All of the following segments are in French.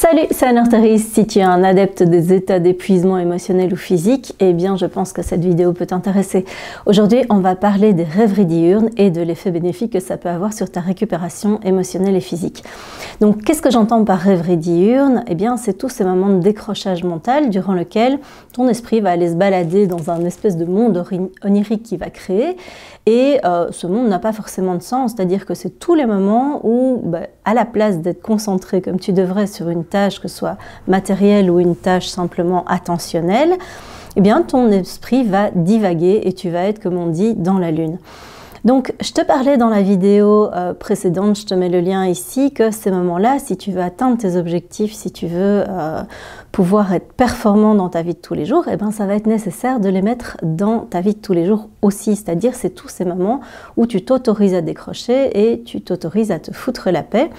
Salut, c'est Anne Arteris. Si tu es un adepte des états d'épuisement émotionnel ou physique, eh bien je pense que cette vidéo peut t'intéresser. Aujourd'hui, on va parler des rêveries diurnes et de l'effet bénéfique que ça peut avoir sur ta récupération émotionnelle et physique. Donc, qu'est-ce que j'entends par rêverie diurne? Eh bien, c'est tous ces moments de décrochage mental durant lequel ton esprit va aller se balader dans un espèce de monde onirique qu'il va créer. Et ce monde n'a pas forcément de sens, c'est-à-dire que c'est tous les moments où, à la place d'être concentré comme tu devrais sur une tâche, que ce soit matérielle ou une tâche simplement attentionnelle, eh bien ton esprit va divaguer et tu vas être, comme on dit, dans la lune. Donc, je te parlais dans la vidéo précédente, je te mets le lien ici, que ces moments-là, si tu veux atteindre tes objectifs, si tu veux pouvoir être performant dans ta vie de tous les jours, eh ben, ça va être nécessaire de les mettre dans ta vie de tous les jours aussi. C'est-à-dire, c'est tous ces moments où tu t'autorises à décrocher et tu t'autorises à te foutre la paix.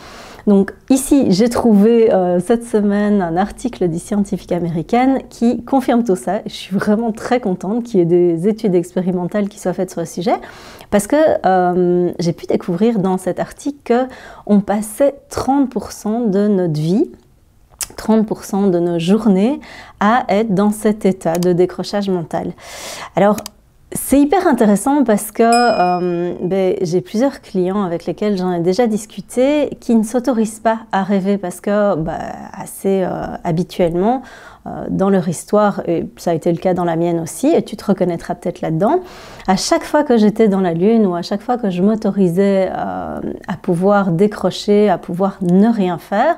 Donc ici, j'ai trouvé cette semaine un article du Scientific American qui confirme tout ça. Je suis vraiment très contente qu'il y ait des études expérimentales qui soient faites sur le sujet parce que j'ai pu découvrir dans cet article qu'on passait 30% de notre vie, 30% de nos journées à être dans cet état de décrochage mental. Alors, c'est hyper intéressant parce que j'ai plusieurs clients avec lesquels j'en ai déjà discuté qui ne s'autorisent pas à rêver parce que assez habituellement dans leur histoire, et ça a été le cas dans la mienne aussi, et tu te reconnaîtras peut-être là-dedans, à chaque fois que j'étais dans la lune ou à chaque fois que je m'autorisais à pouvoir décrocher, à pouvoir ne rien faire,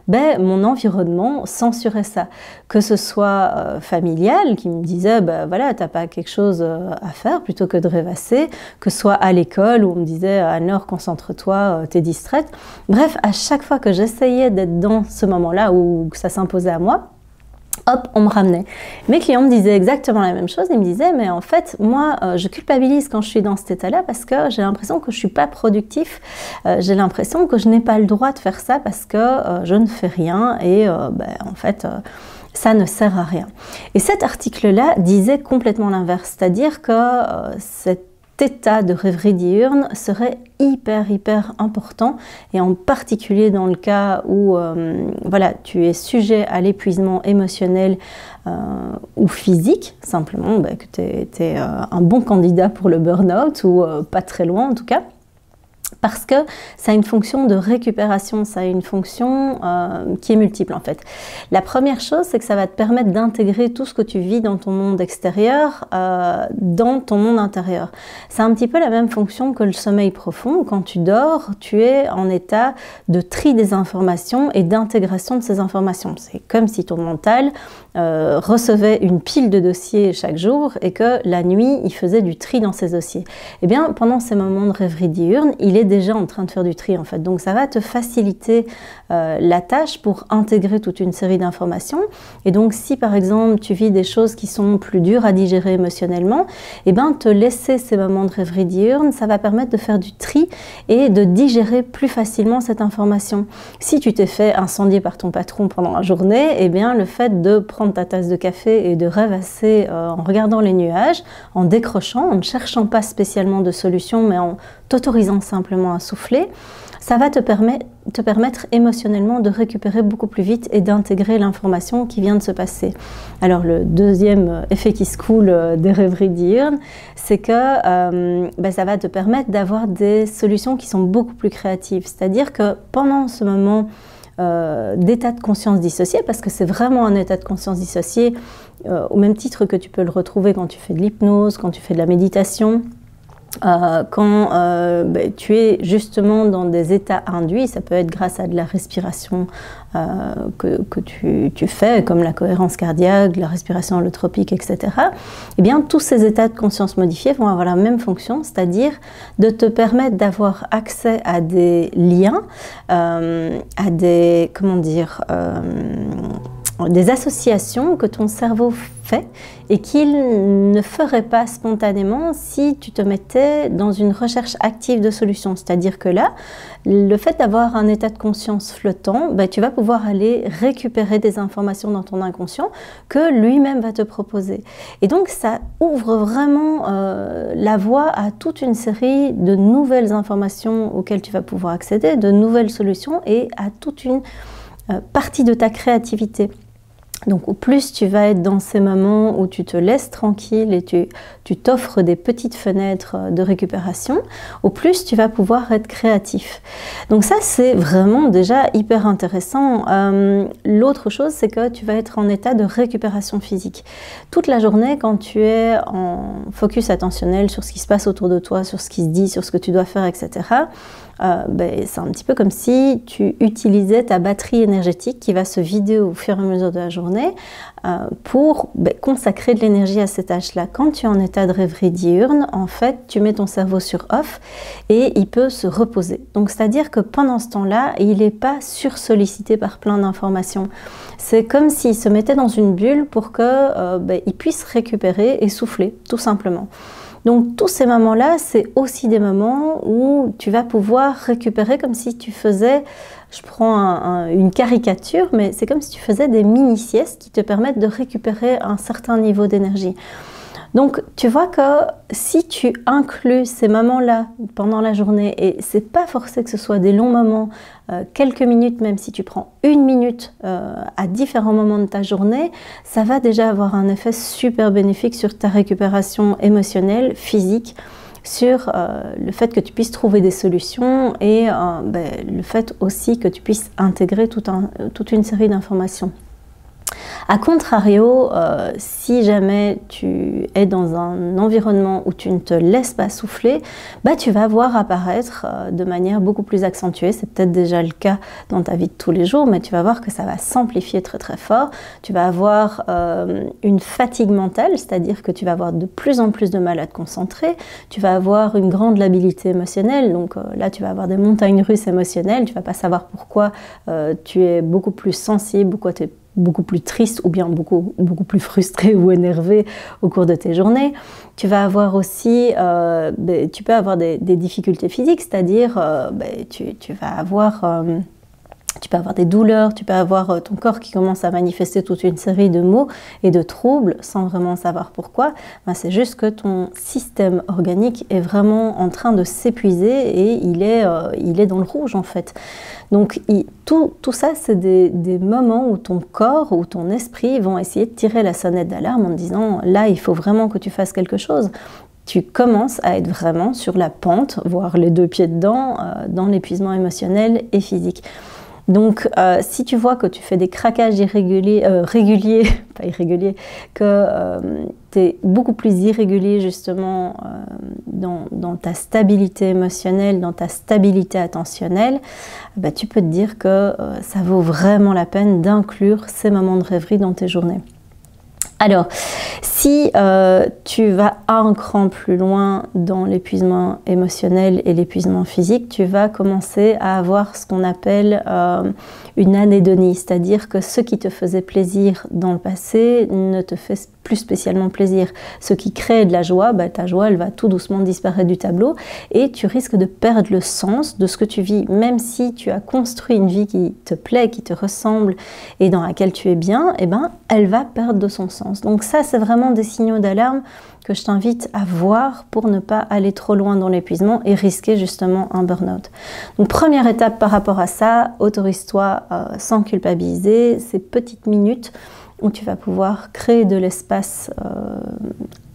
mon environnement censurait ça. Que ce soit familial, qui me disait voilà, t'as pas quelque chose à faire plutôt que de rêvasser, que ce soit à l'école où on me disait Anne-Laure, concentre-toi, t'es distraite. Bref, à chaque fois que j'essayais d'être dans ce moment-là où ça s'imposait à moi, hop, on me ramenait. Mes clients me disaient exactement la même chose. Ils me disaient, mais en fait, moi, je culpabilise quand je suis dans cet état-là parce que j'ai l'impression que je ne suis pas productif. J'ai l'impression que je n'ai pas le droit de faire ça parce que je ne fais rien et en fait, ça ne sert à rien. Et cet article-là disait complètement l'inverse, c'est-à-dire que cet état de rêverie diurne serait hyper important et en particulier dans le cas où voilà, tu es sujet à l'épuisement émotionnel ou physique, simplement que tu es un bon candidat pour le burn-out ou pas très loin en tout cas. Parce que ça a une fonction de récupération, ça a une fonction qui est multiple en fait. La première chose, c'est que ça va te permettre d'intégrer tout ce que tu vis dans ton monde extérieur, dans ton monde intérieur. C'est un petit peu la même fonction que le sommeil profond. Quand tu dors, tu es en état de tri des informations et d'intégration de ces informations. C'est comme si ton mental recevait une pile de dossiers chaque jour et que la nuit, il faisait du tri dans ses dossiers. Eh bien, pendant ces moments de rêverie diurne, il est déjà en train de faire du tri en fait. Donc ça va te faciliter la tâche pour intégrer toute une série d'informations. Et donc si par exemple tu vis des choses qui sont plus dures à digérer émotionnellement, eh ben te laisser ces moments de rêverie diurne, ça va permettre de faire du tri et de digérer plus facilement cette information. Si tu t'es fait incendier par ton patron pendant la journée, eh bien le fait de prendre ta tasse de café et de rêvasser en regardant les nuages, en décrochant, en ne cherchant pas spécialement de solution, mais en t'autorisant simplement à souffler, ça va te permettre émotionnellement de récupérer beaucoup plus vite et d'intégrer l'information qui vient de se passer. Alors le deuxième effet qui se coule des rêveries diurnes, c'est que ça va te permettre d'avoir des solutions qui sont beaucoup plus créatives. C'est-à-dire que pendant ce moment d'état de conscience dissocié, parce que c'est vraiment un état de conscience dissocié, au même titre que tu peux le retrouver quand tu fais de l'hypnose, quand tu fais de la méditation, quand tu es justement dans des états induits, ça peut être grâce à de la respiration que tu fais, comme la cohérence cardiaque, la respiration holotropique, etc. Eh bien, tous ces états de conscience modifiés vont avoir la même fonction, c'est-à-dire de te permettre d'avoir accès à des liens, à des, des associations que ton cerveau fait et qu'il ne ferait pas spontanément si tu te mettais dans une recherche active de solutions. C'est-à-dire que là, le fait d'avoir un état de conscience flottant, tu vas pouvoir aller récupérer des informations dans ton inconscient que lui-même va te proposer. Et donc, ça ouvre vraiment la voie à toute une série de nouvelles informations auxquelles tu vas pouvoir accéder, de nouvelles solutions et à toute une partie de ta créativité. Donc au plus tu vas être dans ces moments où tu te laisses tranquille et tu t'offres des petites fenêtres de récupération, au plus tu vas pouvoir être créatif. Donc ça c'est vraiment déjà hyper intéressant. L'autre chose c'est que tu vas être en état de récupération physique. Toute la journée quand tu es en focus attentionnel sur ce qui se passe autour de toi, sur ce qui se dit, sur ce que tu dois faire, etc. C'est un petit peu comme si tu utilisais ta batterie énergétique qui va se vider au fur et à mesure de la journée pour consacrer de l'énergie à ces tâches-là. Quand tu es en état de rêverie diurne, en fait, tu mets ton cerveau sur off et il peut se reposer. Donc, c'est-à-dire que pendant ce temps-là, il n'est pas sursollicité par plein d'informations. C'est comme s'il se mettait dans une bulle pour qu'il puisse récupérer et souffler, tout simplement. Donc tous ces moments-là, c'est aussi des moments où tu vas pouvoir récupérer comme si tu faisais, je prends une caricature, mais c'est comme si tu faisais des mini-siestes qui te permettent de récupérer un certain niveau d'énergie. Donc tu vois que si tu inclus ces moments-là pendant la journée, et c'est pas forcé que ce soit des longs moments, quelques minutes, même si tu prends une minute à différents moments de ta journée, ça va déjà avoir un effet super bénéfique sur ta récupération émotionnelle, physique, sur le fait que tu puisses trouver des solutions et le fait aussi que tu puisses intégrer toute une série d'informations. A contrario, si jamais tu es dans un environnement où tu ne te laisses pas souffler, tu vas voir apparaître de manière beaucoup plus accentuée. C'est peut-être déjà le cas dans ta vie de tous les jours, mais tu vas voir que ça va s'amplifier très très fort. Tu vas avoir une fatigue mentale, c'est-à-dire que tu vas avoir de plus en plus de mal à te concentrer. Tu vas avoir une grande labilité émotionnelle, donc là tu vas avoir des montagnes russes émotionnelles. Tu ne vas pas savoir pourquoi tu es beaucoup plus sensible, pourquoi tu es beaucoup plus triste ou bien beaucoup plus frustré ou énervé au cours de tes journées. Tu vas avoir aussi, tu peux avoir des difficultés physiques, c'est-à-dire tu vas avoir tu peux avoir des douleurs, tu peux avoir ton corps qui commence à manifester toute une série de maux et de troubles sans vraiment savoir pourquoi. C'est juste que ton système organique est vraiment en train de s'épuiser et il est dans le rouge en fait. Donc tout ça, c'est des moments où ton corps ou ton esprit vont essayer de tirer la sonnette d'alarme en te disant « là, il faut vraiment que tu fasses quelque chose ». Tu commences à être vraiment sur la pente, voire les deux pieds dedans, dans l'épuisement émotionnel et physique. Donc, si tu vois que tu fais des craquages réguliers, pas irréguliers, que tu es beaucoup plus irrégulier justement dans ta stabilité émotionnelle, dans ta stabilité attentionnelle, tu peux te dire que ça vaut vraiment la peine d'inclure ces moments de rêverie dans tes journées. Alors, si tu vas un cran plus loin dans l'épuisement émotionnel et l'épuisement physique, tu vas commencer à avoir ce qu'on appelle une anédonie, c'est-à-dire que ce qui te faisait plaisir dans le passé ne te fait plus spécialement plaisir. Ce qui crée de la joie, ta joie, elle va tout doucement disparaître du tableau et tu risques de perdre le sens de ce que tu vis. Même si tu as construit une vie qui te plaît, qui te ressemble et dans laquelle tu es bien, elle va perdre de son sens. Donc ça, c'est vraiment des signaux d'alarme que je t'invite à voir pour ne pas aller trop loin dans l'épuisement et risquer justement un burn-out. Donc première étape par rapport à ça, autorise-toi sans culpabiliser ces petites minutes où tu vas pouvoir créer de l'espace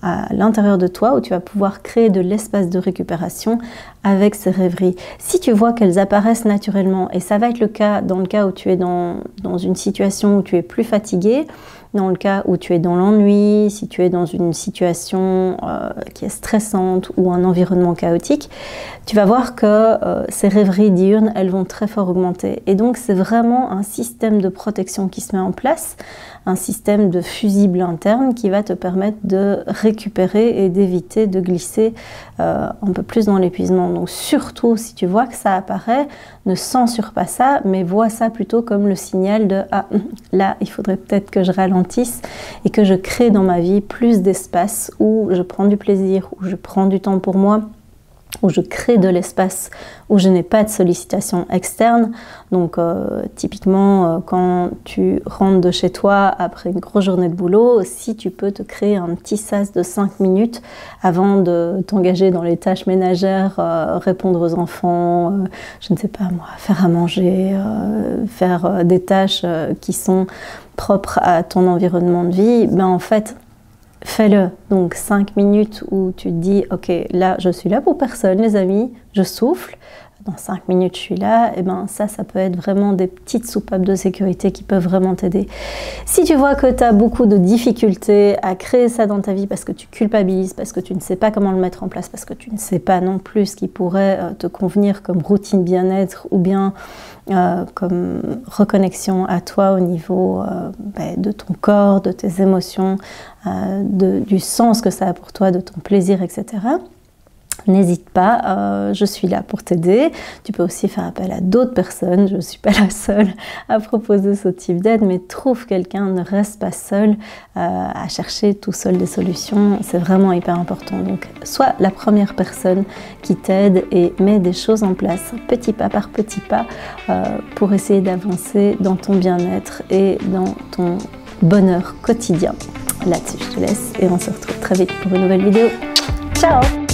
à l'intérieur de toi, où tu vas pouvoir créer de l'espace de récupération avec ces rêveries. Si tu vois qu'elles apparaissent naturellement, et ça va être le cas dans le cas où tu es dans une situation où tu es plus fatigué, dans le cas où tu es dans l'ennui, si tu es dans une situation qui est stressante ou un environnement chaotique, tu vas voir que ces rêveries diurnes, elles vont très fort augmenter. Et donc, c'est vraiment un système de protection qui se met en place, un système de fusible interne qui va te permettre de récupérer et d'éviter de glisser un peu plus dans l'épuisement. Donc, surtout, si tu vois que ça apparaît, ne censure pas ça, mais vois ça plutôt comme le signal de « Ah, là, il faudrait peut-être que je ralentisse et que je crée dans ma vie plus d'espace où je prends du plaisir, où je prends du temps pour moi, où je crée de l'espace, où je n'ai pas de sollicitation externe. Donc typiquement, quand tu rentres de chez toi après une grosse journée de boulot, si tu peux te créer un petit sas de 5 minutes avant de t'engager dans les tâches ménagères, répondre aux enfants, je ne sais pas moi, faire à manger, faire des tâches qui sont propres à ton environnement de vie, ben en fait, fais-le. Donc 5 minutes où tu te dis, ok, là je suis là pour personne les amis, je souffle, dans 5 minutes je suis là, et ben ça peut être vraiment des petites soupapes de sécurité qui peuvent vraiment t'aider. Si tu vois que tu as beaucoup de difficultés à créer ça dans ta vie parce que tu culpabilises, parce que tu ne sais pas comment le mettre en place, parce que tu ne sais pas non plus ce qui pourrait te convenir comme routine bien-être ou bien comme reconnexion à toi au niveau de ton corps, de tes émotions, du sens que ça a pour toi, de ton plaisir, etc. N'hésite pas, je suis là pour t'aider. Tu peux aussi faire appel à d'autres personnes, je ne suis pas la seule à proposer ce type d'aide, mais trouve quelqu'un, ne reste pas seul à chercher tout seul des solutions, c'est vraiment hyper important. Donc sois la première personne qui t'aide et mets des choses en place, petit pas par petit pas, pour essayer d'avancer dans ton bien-être et dans ton bonheur quotidien. Là-dessus, je te laisse et on se retrouve très vite pour une nouvelle vidéo. Ciao!